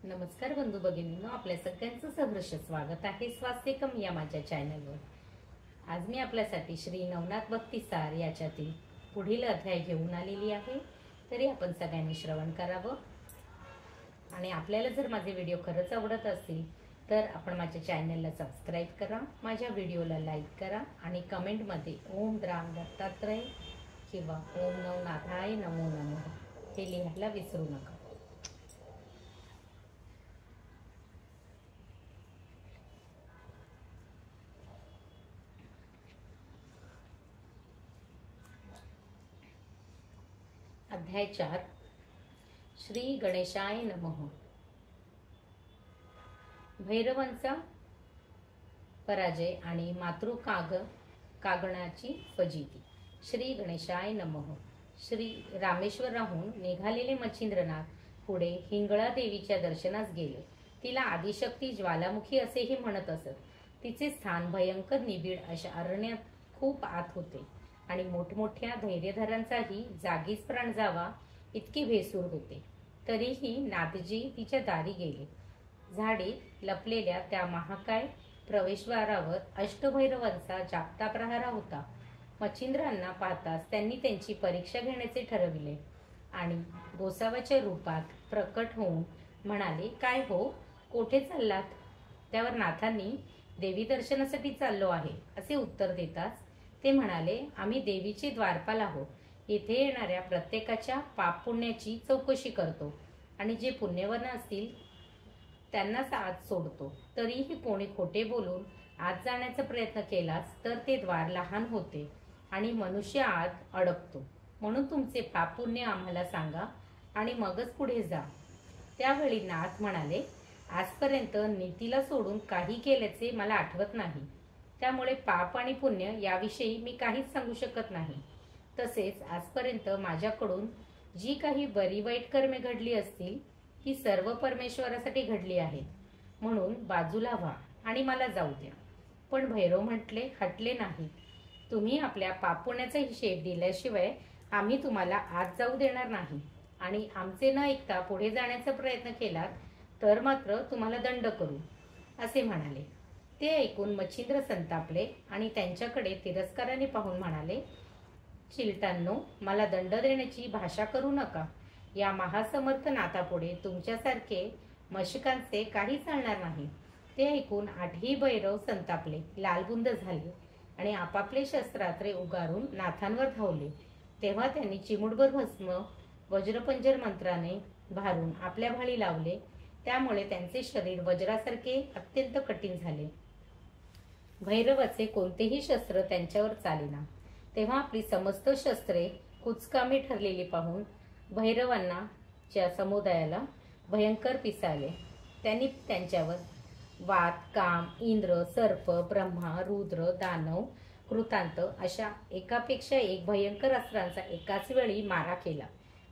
नमस्कार बंधू भगिनींनो, आपल्या सगळ्यांचं सहर्ष स्वागत आहे स्वास्तिकम या माझ्या चॅनलवर। आज मी आपल्यासाठी श्री नवनाथ भक्ती सार याच्यातील पुढील अध्याय घेऊन आलेली आहे। तरी आपण सगळ्यांनी श्रवण करावं। आणि आपल्याला जर माझे व्हिडिओ खरंच आवडत असतील तर आपण माझ्या चॅनलला सबस्क्राईब करा, माझ्या व्हिडिओला लाईक करा आणि कमेंटमध्ये ओम राम दत्तात्रय किंवा ओम नवनाथाय नमो नमः हे लिहायला विसरू नका। अध्याय 4 श्री गणेशाय नमः। भैरवांचा पराजय आणि कागणाची फजिती। श्री गणेशाय नमः। श्री रामेश्वराहून निघालेले मच्छिंद्रनाथ पुढे हिंगळा देवीच्या दर्शनास गेले। तिला आदिशक्ती ज्वालामुखी असेही म्हणत असत। तिचे स्थान भयंकर निबिड अशा अरण्यात खूप आत होते आणि मोठमोठ्या धैर्यधरांचाही जागीच प्राण जावा इतके भेसूर होते। तरीही नाथजी तिच्या दारी गेले। झाडीत लपलेल्या त्या महाकाय प्रवेशद्वारावर अष्टभैरवांचा जागता प्रहरा होता। मच्छिंद्रांना पाहताच त्यांनी त्यांची परीक्षा घेण्याचे ठरविले आणि गोसावाच्या रूपात प्रकट होऊन म्हणाले, काय हो, कोठे चाललात? त्यावर नाथांनी देवी दर्शनासाठी चाललो आहे असे उत्तर देताच ते म्हणाले, आम्ही देवीचे द्वारपाल आहोत। येथे येणाऱ्या प्रत्येकाच्या पाप पुण्याची चौकशी करतो आणि जे पुण्यवान असतील त्यांनाच आत सोडतो। तरीही कोणी खोटे बोलून आत जाण्याचा प्रयत्न केलाच तर ते द्वार लहान होते आणि मनुष्य आत अडकतो। म्हणून तुमचे पाप पुण्य आम्हाला सांगा आणि मगच पुढे जा। त्यावेळी नाथ म्हणाले, आजपर्यंत नीतीला सोडून काही केल्याचे मला आठवत नाही, त्यामुळे पाप आणि पुण्य याविषयी मी काहीच सांगू शकत नाही। तसेच आजपर्यंत माझ्याकडून जी काही बरी वाईट कर्मे घडली असतील ती सर्व परमेश्वरासाठी घडली आहेत, म्हणून बाजूला व्हा आणि मला जाऊ द्या। पण भैरव हटले नाही। तुम्ही आपल्या पाप पुण्याचा हिशेब दिल्याशिवाय आम्ही तुम्हाला आत जाऊ देणार नाही आणि आमचे न ऐकता पुढे जाण्याचा प्रयत्न केलात तर मात्र तुम्हाला दंड करू असे म्हणाले। ते ऐकून मच्छिंद्र संतापले आणि त्यांच्याकडे तिरस्काराने पाहून म्हणाले, चिलटांनो, मला दंड देण्याची भाषा करू नका। या महासमर्थ नाथापुढे तुमच्यासारखे मशकांचे काही चालणार नाही। ते ऐकून आठही भैरव संतापले, लालबुंद झाले आणि आपापले शस्त्रास्त्रे उगारून नाथांवर धावले। तेव्हा त्यांनी चिमुटभर भस्म वज्रपंजर मंत्राने भारून आपल्या भाळी लावले। त्यामुळे त्यांचे शरीर वज्रासारखे अत्यंत कठीण झाले। भैरवाचे कोणतेही शस्त्र त्यांच्यावर चालेना। तेव्हा आपली समस्त शस्त्रे कुचकामी ठरलेली पाहून भैरवांना च्या समुदायाला भयंकर पिसाळले। त्यांनी त्यांच्यावर वात, काम, इंद्र, सर्प, ब्रह्मा, रुद्र, दानव, कृतांत अशा एकापेक्षा एक भयंकर अस्त्रांचा एकाच वेळी मारा केला।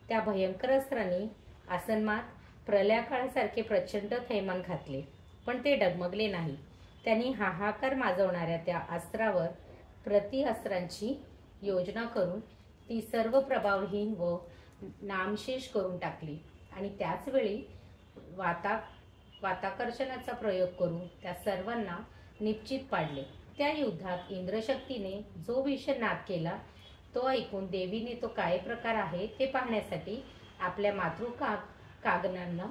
त्या भयंकर अस्त्रांनी आसन्नात प्रलयकाळासारखे प्रचंड थैमान घातले, पण ते डगमगले नाही। त्यांनी हाहाकार माजवणाऱ्या त्या अस्त्रावर अस्त्रांची योजना करून ती सर्व प्रभावहीन व नामशेष करून टाकली आणि त्याच वेळी वाताकर्षणाचा प्रयोग करून त्या सर्वांना निश्चित पाडले। त्या युद्धात इंद्रशक्तीने जो भीषण नाद केला तो ऐकून देवीने तो काय प्रकार आहे ते पाहण्यासाठी आपल्या मातृकागणांना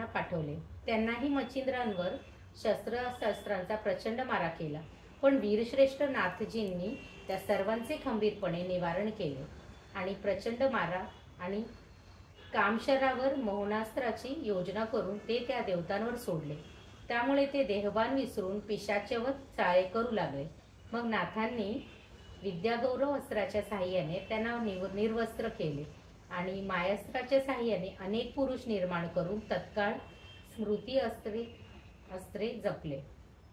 पाठवले। त्यांनाही मच्छिंद्रांवर शस्त्रांचा प्रचंड मारा केला, पण वीरश्रेष्ठ नाथजींनी त्या सर्वांचे खंबीरपणे निवारण केले आणि प्रचंड मारा आणि कामशरावर मोहनास्त्राची योजना करून ते त्या देवतांवर सोडले। त्यामुळे ते देहभान विसरून पिशाचवत चाळे करू लागले। मग नाथांनी विद्यागौरव अस्त्राच्या साहाय्याने त्यांना निर्वस्त्र केले आणि मायास्त्राच्या साहाय्याने अनेक पुरुष निर्माण करून तत्काळ स्मृती अस्त्रे जपले।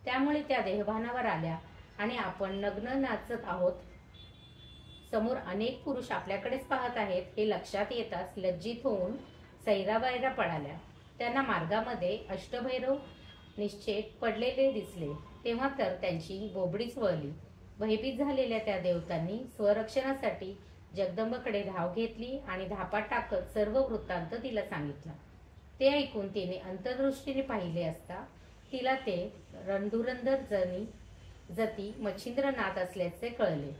त्यामुळे त्या देहभानावर आल्या आणि आपण नग्न नाचत आहोत, समोर अनेक पुरुष आपल्याकडेच पाहत आहेत हे लक्षात येताच लज्जित होऊन सैरावैरा पळाल्या। त्यांना मार्गामध्ये अष्टभैरव निश्चेत पडलेले दिसले। तेव्हा तर त्यांची बोबडीच वळली। भयभीत झालेल्या त्या देवतांनी स्वरक्षणासाठी जगदंबाकडे धाव घेतली आणि धापा टाकत सर्व वृत्तांत तिला सांगितला. ते ऐकून तिने अंतर्दृष्टीने पाहिले असता तिला ते रणधुरंधर जती मच्छिंद्रनाथ असल्याचे कळले.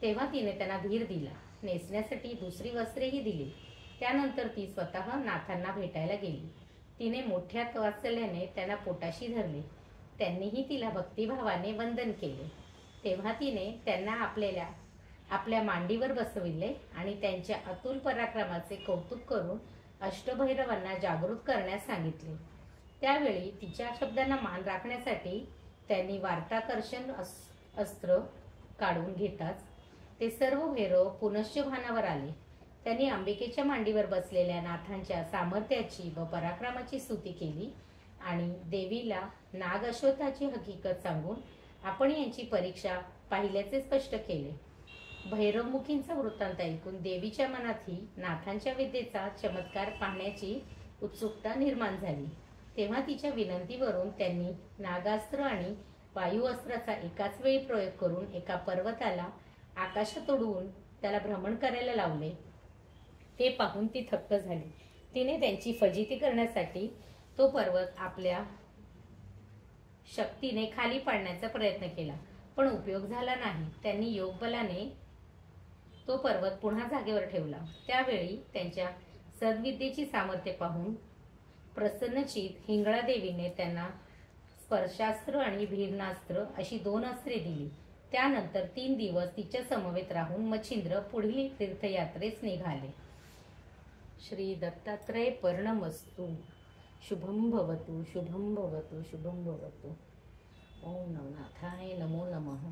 तेव्हा तिने त्यांना धीर दिला. नेसण्यासाठी दुसरी वस्त्रेही दिली. त्यानंतर ती स्वतः नाथांना भेटायला गेली. तिने मोठ्या वात्सल्याने त्यांना पोटाशी धरले. त्यांनीही तिला भक्तिभावाने वंदन केले. तेव्हा तिने त्यांना आपल्या मांडीवर बसविले आणि त्यांच्या अतुल पराक्रमाचे कौतुक करून अष्टभैरवांना जागृत करण्यास सांगितले. त्यावेळी तिच्या शब्दांना मान राखण्यासाठी त्यांनी वार्ताकर्षण अस्त्र काढून घेताच ते सर्व भैरव पुनश्च भानावर आले. त्यांनी अंबिकेच्या मांडीवर बसलेल्या नाथांच्या सामर्थ्याची व पराक्रमाची स्तुती केली आणि देवीला नाग अश्वत्थाची हकीकत सांगून आपण यांची परीक्षा पाहिल्याचे स्पष्ट केले. भैरवमुखींचा वृत्तांत ऐकून देवीच्या मनातही नाथांच्या विद्येचा चमत्कार पाहण्याची उत्सुकता निर्माण झाली. तेव्हा तिच्या विनंतीवरून त्यांनी नागास्त्र आणि वायुअस्त्राचा एकाच वेळी प्रयोग करून एका पर्वताला आकाशात उडवून त्याला भ्रमण करायला लावले. ते पाहून ती थक्क झाली. तिने त्यांची फजिती करण्यासाठी तो पर्वत आपल्या शक्तीने खाली पाडण्याचा प्रयत्न केला, पण उपयोग झाला नाही. त्यांनी योगबलाने तो पर्वत पुन्हा जागेवर ठेवला. त्यावेळी त्यांच्या सद्विद्येची सामर्थ्य पाहून प्रसन्नचित हिंगळा देवीने त्यांना स्पर्शास्त्र आणि भीरनास्त्र अशी 2 अस्त्रे दिली. त्यानंतर 3 दिवस तिच्या समवेत राहून मच्छिंद्र पुढील तीर्थयात्रेस निघाले. श्री दत्तात्रय पर्णमस्तु. शुभं भवतु, शुभं भवतु, शुभं भवतु. ओम नमनाथाय नमो नमः.